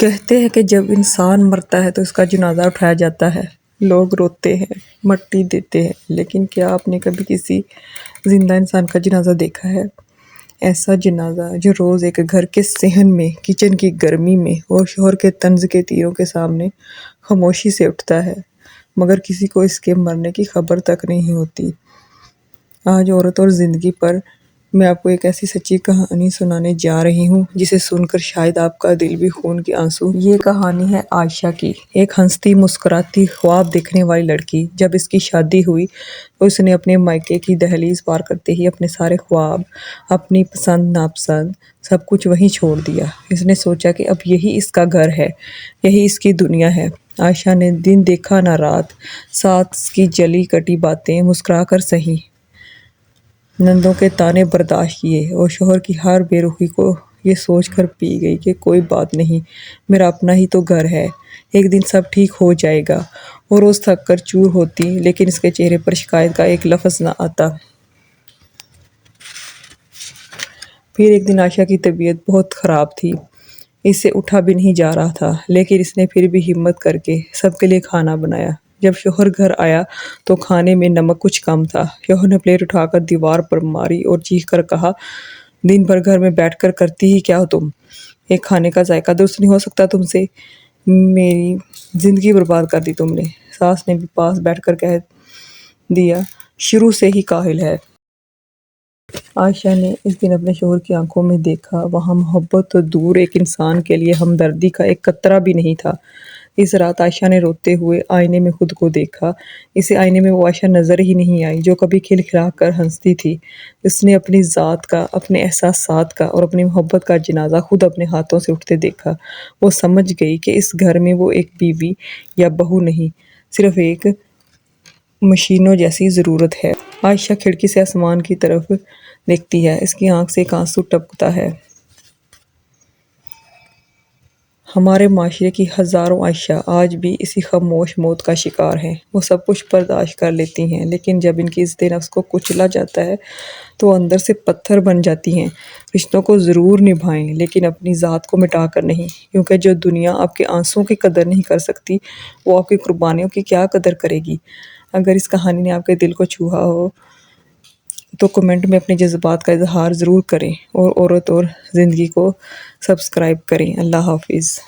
کہتے ہیں کہ جب انسان مرتا ہے تو اس کا جنازہ اٹھایا جاتا ہے، لوگ روتے ہیں، مٹی دیتے ہیں، لیکن کیا آپ نے کبھی کسی زندہ انسان کا جنازہ دیکھا ہے؟ ایسا جنازہ جو روز ایک گھر کے صحن میں، کچن کی گرمی میں اور شوہر کے طنز کے تیروں کے سامنے خاموشی سے اٹھتا ہے، مگر کسی کو اس کے مرنے کی خبر تک نہیں ہوتی۔ آج عورت اور زندگی پر میں آپ کو ایک ایسی سچی کہانی سنانے جا رہی ہوں جسے سن کر شاید آپ کا دل بھی خون کے آنسو۔ یہ کہانی ہے عائشہ کی، ایک ہنستی مسکراتی خواب دیکھنے والی لڑکی۔ جب اس کی شادی ہوئی تو اس نے اپنے مائکے کی دہلیز پار کرتے ہی اپنے سارے خواب، اپنی پسند ناپسند، سب کچھ وہیں چھوڑ دیا۔ اس نے سوچا کہ اب یہی اس کا گھر ہے، یہی اس کی دنیا ہے۔ عائشہ نے دن دیکھا نہ رات، ساس کی جلی کٹی باتیں مسکرا کر سہی، نندوں کے طعنے برداشت کیے اور شوہر کی ہر بے رخی کو یہ سوچ کر پی گئی کہ کوئی بات نہیں، میرا اپنا ہی تو گھر ہے، ایک دن سب ٹھیک ہو جائے گا۔ وہ روز تھک کر چور ہوتی لیکن اس کے چہرے پر شکایت کا ایک لفظ نہ آتا۔ پھر ایک دن عائشہ کی طبیعت بہت خراب تھی، اس سے اٹھا بھی نہیں جا رہا تھا، لیکن اس نے پھر بھی ہمت کر کے سب کے لیے کھانا بنایا۔ جب شوہر گھر آیا تو کھانے میں نمک کچھ کم تھا۔ شوہر نے پلیٹ اٹھا کر دیوار پر ماری اور چیخ کر کہا، دن بھر گھر میں بیٹھ کر کرتی ہی کیا ہو تم؟ ایک کھانے کا ذائقہ درست نہیں ہو سکتا تم سے؟ میری زندگی برباد کر دی تم نے۔ ساس نے بھی پاس بیٹھ کر کہہ دیا، شروع سے ہی کاہل ہے۔ عائشہ نے اس دن اپنے شوہر کی آنکھوں میں دیکھا، وہاں محبت تو دور، ایک انسان کے لیے ہمدردی کا ایک قطرہ بھی نہیں تھا۔ اس رات عائشہ نے روتے ہوئے آئینے میں خود کو دیکھا۔ اسے آئینے میں وہ عائشہ نظر ہی نہیں آئی جو کبھی کھلکھلا کر ہنستی تھی۔ اس نے اپنی ذات کا، اپنے احساسات کا اور اپنی محبت کا جنازہ خود اپنے ہاتھوں سے اٹھتے دیکھا۔ وہ سمجھ گئی کہ اس گھر میں وہ ایک بیوی یا بہو نہیں، صرف ایک مشینوں جیسی ضرورت ہے۔ عائشہ کھڑکی سے آسمان کی طرف دیکھتی ہے، اس کی آنکھ سے ایک آنسو ٹپکتا ہے۔ ہمارے معاشرے کی ہزاروں عائشہ آج بھی اسی خاموش موت کا شکار ہیں۔ وہ سب کچھ برداشت کر لیتی ہیں، لیکن جب ان کی عزت نفس کو کچلا جاتا ہے تو وہ اندر سے پتھر بن جاتی ہیں۔ رشتوں کو ضرور نبھائیں، لیکن اپنی ذات کو مٹا کر نہیں، کیونکہ جو دنیا آپ کے آنسوؤں کی قدر نہیں کر سکتی، وہ آپ کی قربانیوں کی کیا قدر کرے گی؟ اگر اس کہانی نے آپ کے دل کو چھوا ہو تو کمنٹ میں اپنے جذبات کا اظہار ضرور کریں، اور عورت اور زندگی کو سبسکرائب کریں۔ اللہ حافظ۔